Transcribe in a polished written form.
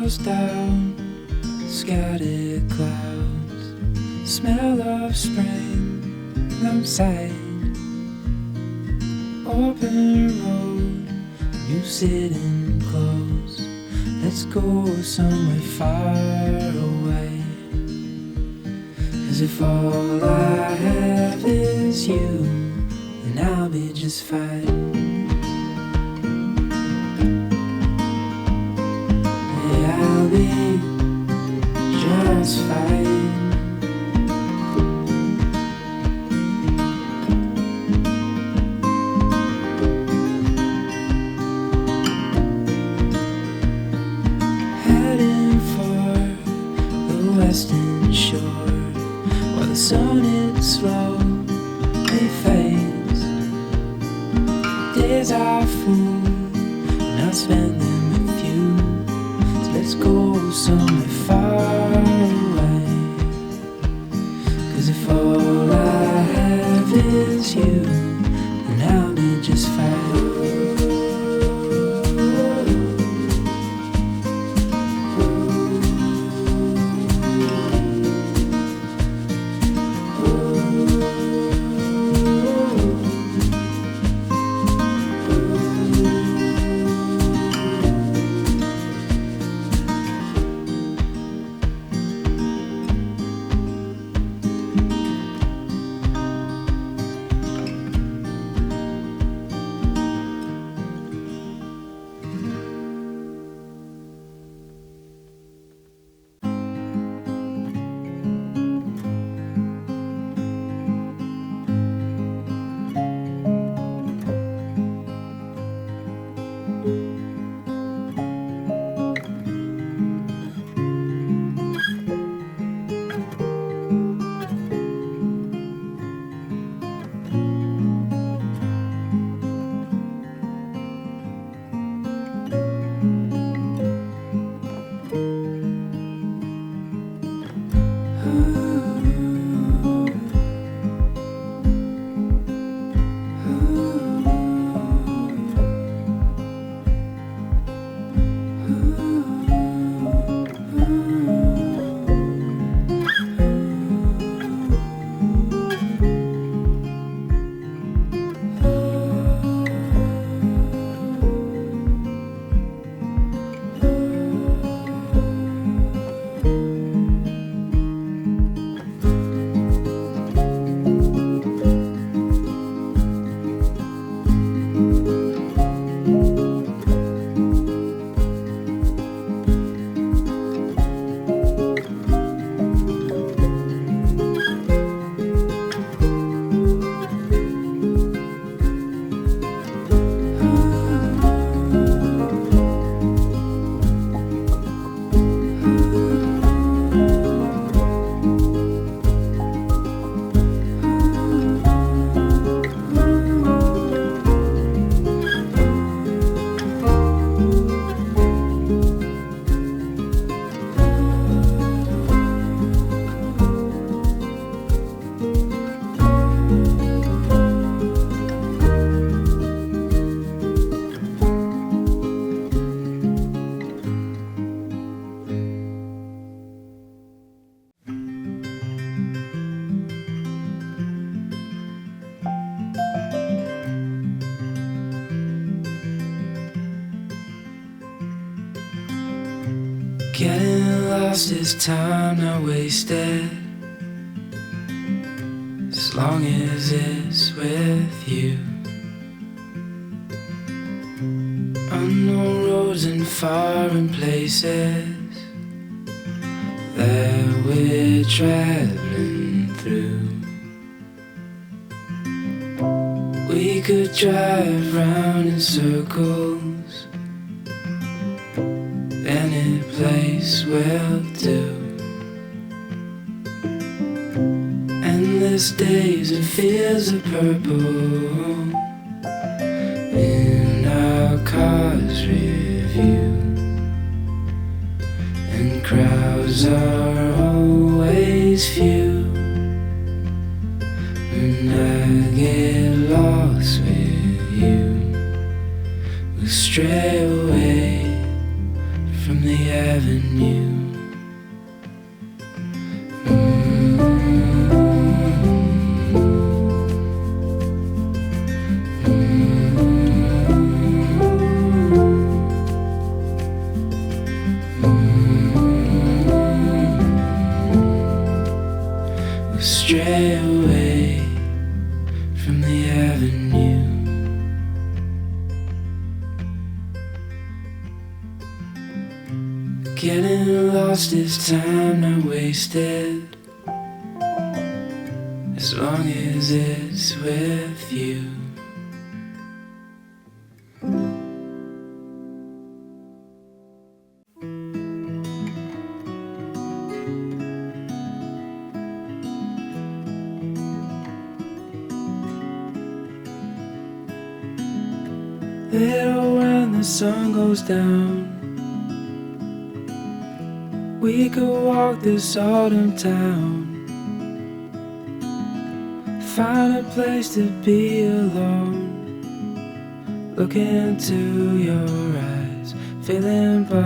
windows down, scattered clouds, smell of spring outside. Open road, you sitting close. Let's go somewhere far away. 'Cause if all I have is you, then I'll be just fine. Yeah, I'll be just fine. Western shore, while the sun it slowly fades. Days are full, and I'll spend them with you. So let's go somewhere far away. 'Cause if all I have is you, then I'll be just fine. Getting lost is time not wasted, as long as it's with you. Unknown roads and foreign places that we're traveling through. We could drive round in circles, any place will do. Endless days and fields of purple in our car's review. And crowds are always few. When I get lost with you, we'll stray away from the avenue. We'll stray away from the avenue. Getting lost is time not wasted, as long as it's with you. Little when the sun goes down, we could walk this autumn town, find a place to be alone, look into your eyes, feeling by